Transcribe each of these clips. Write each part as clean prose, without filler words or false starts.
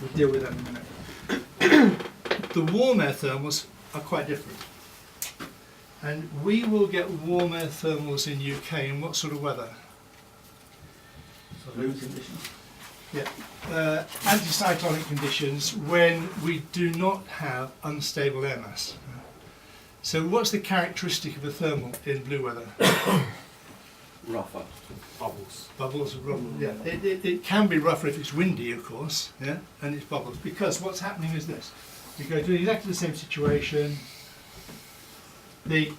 We'll deal with that in a minute. The warm air thermals are quite different. And we will get warm air thermals in UK in what sort of weather? Loose conditions. Yeah. Anticyclonic conditions when we do not have unstable air mass. So what's the characteristic of a thermal in blue weather? Rougher. Bubbles. Bubbles, yeah. It can be rougher if it's windy, of course, yeah, and it's bubbles. Because what's happening is this. You go to exactly the same situation. The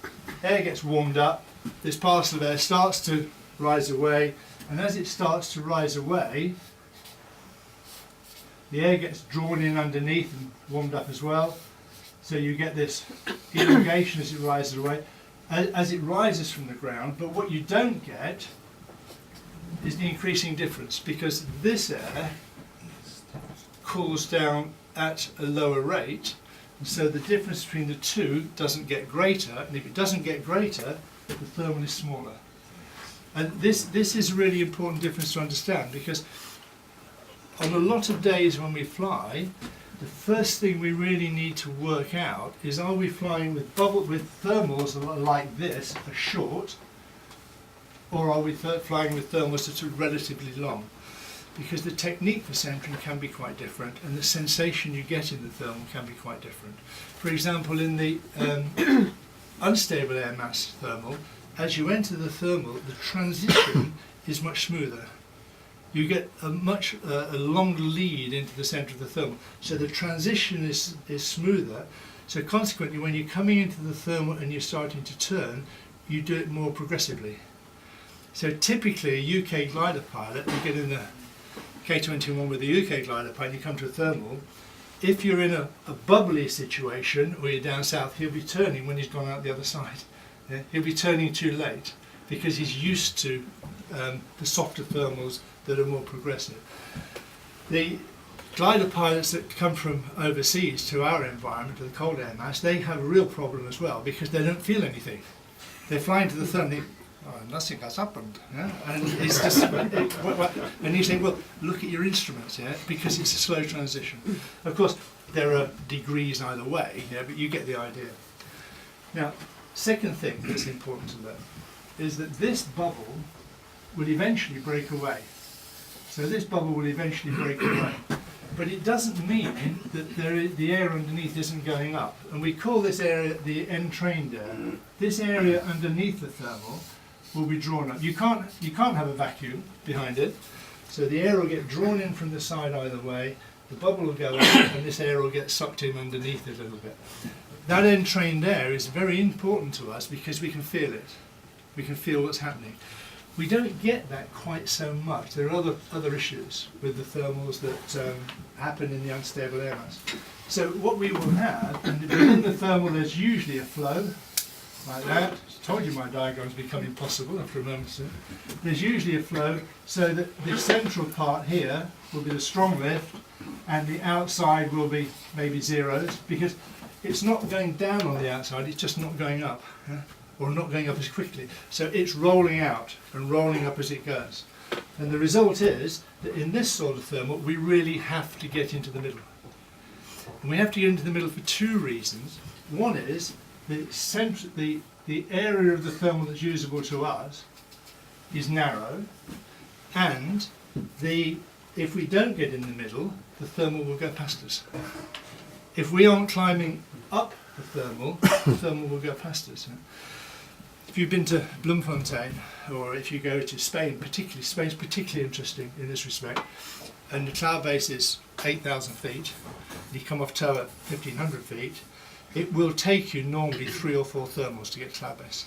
air gets warmed up, this parcel of air starts to rise away, and as it starts to rise away, the air gets drawn in underneath and warmed up as well. So you get this elongation as it rises away, as it rises from the ground. But what you don't get is the increasing difference, because this air cools down at a lower rate, and so the difference between the two doesn't get greater, and if it doesn't get greater, the thermal is smaller. And this is a really important difference to understand, because on a lot of days when we fly, the first thing we really need to work out is, are we flying with thermals like this, are short, or are we flying with thermals that are relatively long? Because the technique for centering can be quite different, and the sensation you get in the thermal can be quite different. For example, in the unstable air mass thermal, as you enter the thermal, the transition is much smoother. You get a longer lead into the centre of the thermal, so the transition is smoother. So consequently, when you're coming into the thermal and you're starting to turn, you do it more progressively. So typically, a UK glider pilot, you get in the K21 with the UK glider pilot, you come to a thermal. If you're in a bubbly situation, or you're down south, he'll be turning when he's gone out the other side. Yeah? He'll be turning too late, because he's used to the softer thermals that are more progressive. The glider pilots that come from overseas to our environment, to the cold air mass, they have a real problem as well, because they don't feel anything. They fly into the thermal, nothing has happened, yeah? And it's just, and you say, well, look at your instruments, yeah, because it's a slow transition. Of course, there are degrees either way, yeah, but you get the idea. Now, second thing that's important to learn is that this bubble will eventually break away. So this bubble will eventually break away. But it doesn't mean that the air underneath isn't going up. And we call this area the entrained air. This area underneath the thermal will be drawn up. You can't have a vacuum behind it. So the air will get drawn in from the side either way, the bubble will go up, and this air will get sucked in underneath it a little bit. That entrained air is very important to us because we can feel it. We can feel what's happening. We don't get that quite so much. There are other issues with the thermals that happen in the unstable air mass. So what we will have, and within the thermal there's usually a flow, like that. I told you my diagram's become impossible after a moment. So there's usually a flow, so that the central part here will be the strong lift, and the outside will be maybe zeros, because it's not going down on the outside, it's just not going up. Yeah? Or not going up as quickly. So it's rolling out and rolling up as it goes. And the result is that in this sort of thermal, we really have to get into the middle. And we have to get into the middle for two reasons. One is the area of the thermal that's usable to us is narrow, and if we don't get in the middle, the thermal will go past us. If we aren't climbing up the thermal will go past us. If you've been to Bloemfontein, or if you go to Spain, Spain's particularly interesting in this respect, and the cloud base is 8,000 feet, you come off tow at 1,500 feet, it will take you normally 3 or 4 thermals to get cloud base.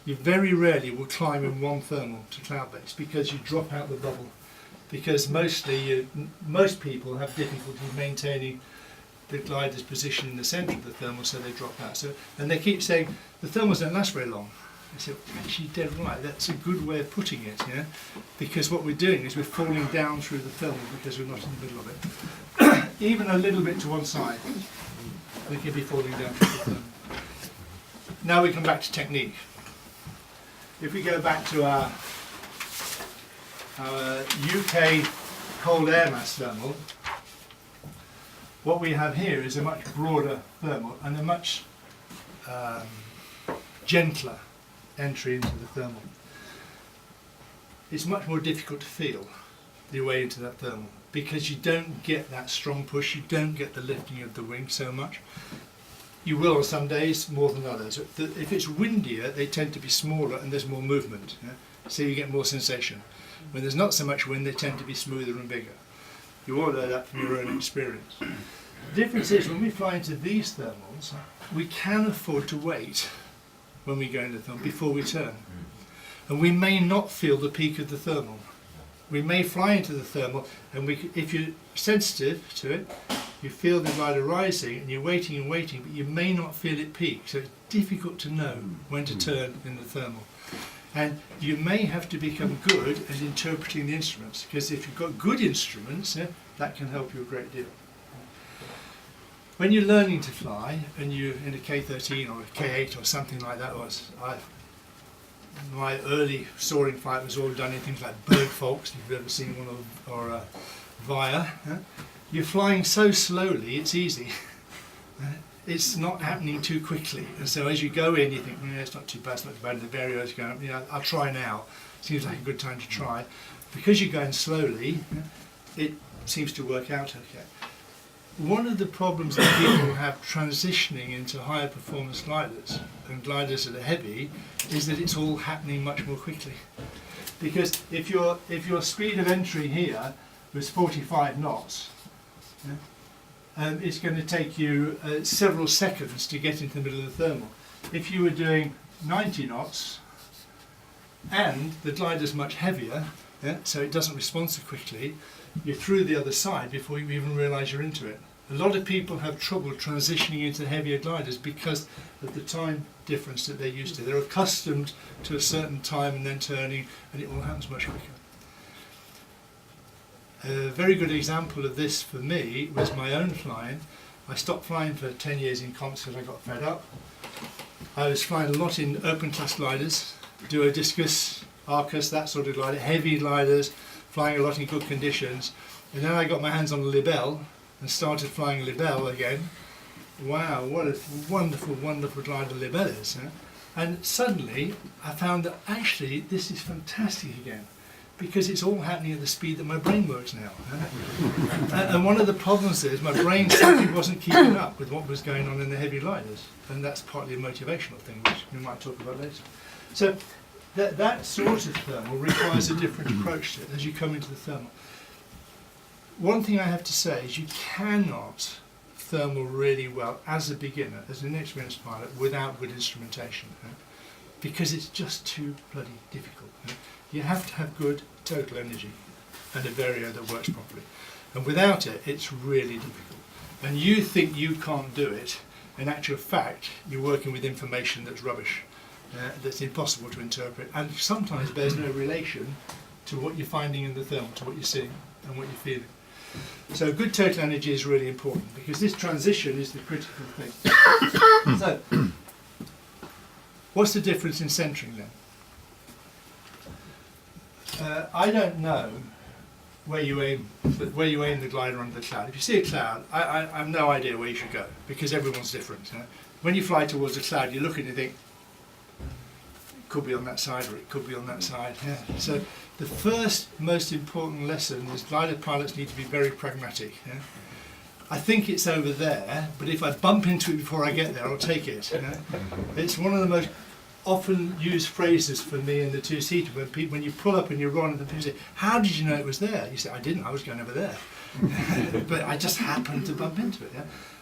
You very rarely will climb in one thermal to cloud base, because you drop out the bubble, because most people have difficulty maintaining the glider's position in the centre of the thermal, so they drop out. So, and they keep saying the thermals don't last very long. I said, actually, dead right. That's a good way of putting it, yeah. Because what we're doing is we're falling down through the thermal because we're not in the middle of it. Even a little bit to one side, we could be falling down through the thermal. Now we come back to technique. If we go back to our UK cold air mass thermal, What we have here is a much broader thermal and a much gentler entry into the thermal. It's much more difficult to feel your way into that thermal because you don't get that strong push, you don't get the lifting of the wing so much. You will on some days more than others. If it's windier, they tend to be smaller and there's more movement, yeah? So you get more sensation. When there's not so much wind, they tend to be smoother and bigger. You all know that from your own experience. The difference is when we fly into these thermals, we can afford to wait when we go into the thermal before we turn. And we may not feel the peak of the thermal. We may fly into the thermal, and if you're sensitive to it, you feel the glider rising, and you're waiting and waiting, but you may not feel it peak. So it's difficult to know when to turn in the thermal. And you may have to become good at interpreting the instruments, because if you've got good instruments, that can help you a great deal. When you're learning to fly, and you're in a K-13 or a K-8 or something like that, my early soaring flight was all done in things like Bergfolks, if you've ever seen one, or Via. You're flying so slowly, it's easy. It's not happening too quickly. And so as you go in, you think, it's not too bad, it's not too bad, and the vario's going up, I'll try now. Seems like a good time to try. Because you're going slowly, it seems to work out okay. One of the problems that people have transitioning into higher performance gliders and gliders that are heavy is that it's all happening much more quickly. Because if your speed of entry here was 45 knots, it's going to take you several seconds to get into the middle of the thermal. If you were doing 90 knots and the glider's much heavier, so it doesn't respond so quickly, you're through the other side before you even realise you're into it. A lot of people have trouble transitioning into heavier gliders because of the time difference that they're used to. They're accustomed to a certain time and then turning, and it all happens much quicker. A very good example of this for me was my own flying. I stopped flying for 10 years in comps because I got fed up. I was flying a lot in open class gliders, duodiscus, Arcus, that sort of glider, heavy gliders, flying a lot in good conditions. And then I got my hands on a Libelle and started flying Libelle again. Wow, what a wonderful, wonderful glider Libelle is. And suddenly I found that actually this is fantastic again, because it's all happening at the speed that my brain works now. And one of the problems is my brain simply wasn't keeping up with what was going on in the heavy gliders, and that's partly a motivational thing, which we might talk about later. So that sort of thermal requires a different approach to it as you come into the thermal. One thing I have to say is you cannot thermal really well as a beginner, as an inexperienced pilot, without good instrumentation, because it's just too bloody difficult. You have to have good total energy and a vario that works properly. And without it, it's really difficult. And you think you can't do it. In actual fact, you're working with information that's rubbish, that's impossible to interpret, and sometimes bears no relation to what you're finding in the thermal, to what you're seeing and what you're feeling. So good total energy is really important, because this transition is the critical thing. So, what's the difference in centering then? I don't know where you aim the glider under the cloud. If you see a cloud, I have no idea where you should go, because everyone's different. When you fly towards a cloud, you look at it and think, it could be on that side or it could be on that side. So the first most important lesson is glider pilots need to be very pragmatic. I think it's over there, but if I bump into it before I get there, I'll take it. It's one of the most often used phrases for me in the two-seater, when you pull up and you're on and people say, how did you know it was there? You say, I didn't, I was going over there. But I just happened to bump into it.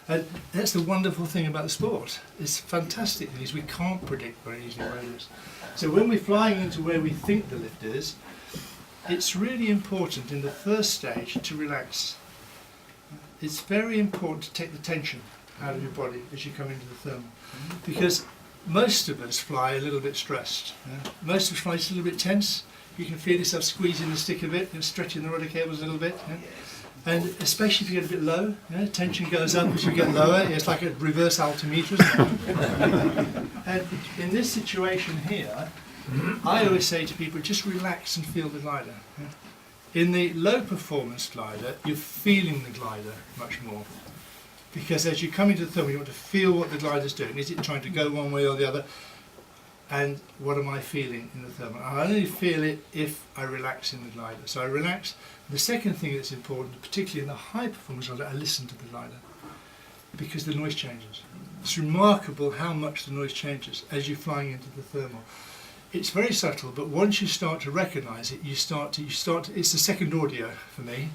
And that's the wonderful thing about the sport. It's fantastic thing is we can't predict very easily where it is. So when we're flying into where we think the lift is, it's really important in the first stage to relax. It's very important to take the tension out of your body as you come into the thermal, because most of us fly a little bit stressed. Most of us fly just a little bit tense. You can feel yourself squeezing the stick a bit and stretching the rudder cables a little bit. And especially if you get a bit low, tension goes up as you get lower. It's like a reverse altimeter, isn't it? And in this situation here, I always say to people, just relax and feel the glider. In the low performance glider, you're feeling the glider much more. because as you come into the thermal, you want to feel what the glider's doing. Is it trying to go one way or the other? And what am I feeling in the thermal? I only feel it if I relax in the glider. So I relax. The second thing that's important, particularly in the high performance glider, I listen to the glider, because the noise changes. It's remarkable how much the noise changes as you're flying into the thermal. It's very subtle, but once you start to recognise it, you start to, it's the second audio for me.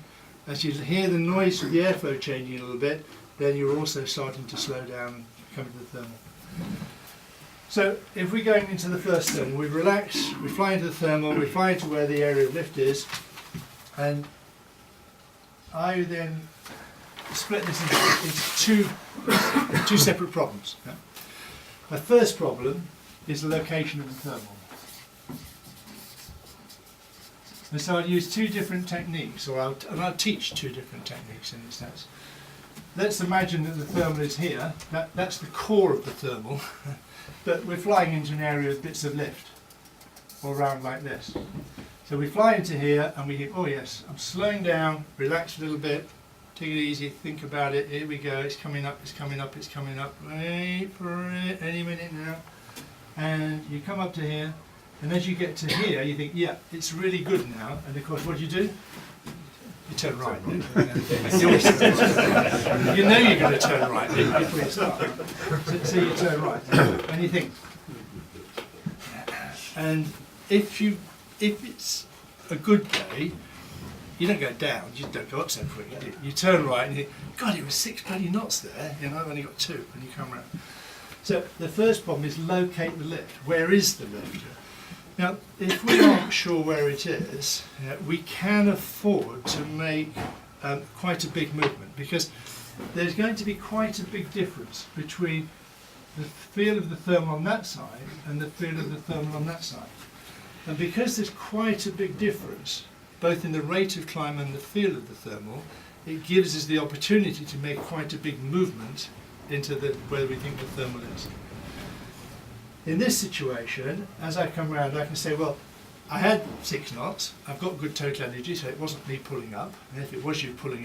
As you hear the noise of the airflow changing a little bit, then you're also starting to slow down and come into the thermal. So if we're going into the first thermal, we relax, we fly into the thermal, we fly into where the area of lift is, and I then split this into two separate problems. Yeah? My first problem is the location of the thermal. And so I'll use two different techniques, or I'll teach two different techniques in this sense. Let's imagine that the thermal is here. That's the core of the thermal, but we're flying into an area with bits of lift, all around like this. So we fly into here and we think, oh yes, I'm slowing down, relax a little bit, take it easy, think about it, here we go, it's coming up, it's coming up, it's coming up, wait for it, any minute now. And you come up to here, and as you get to here, you think, yeah, it's really good now, and of course what do? You turn right. You know you're going to turn right before you start. So you turn right, and you think, and if it's a good day, you don't go down, you don't go up so quick. You turn right and you think, God, it was 6 bloody knots there, you know, I've only got 2, and you come around. So the first problem is locate the lift. Where is the lift? Now, if we aren't sure where it is, we can afford to make quite a big movement, because there's going to be quite a big difference between the feel of the thermal on that side and the feel of the thermal on that side. And because there's quite a big difference, both in the rate of climb and the feel of the thermal, it gives us the opportunity to make quite a big movement into where we think the thermal is. In this situation, as I come around, I can say, well, I had 6 knots, I've got good total energy, so it wasn't me pulling up, and if it was you pulling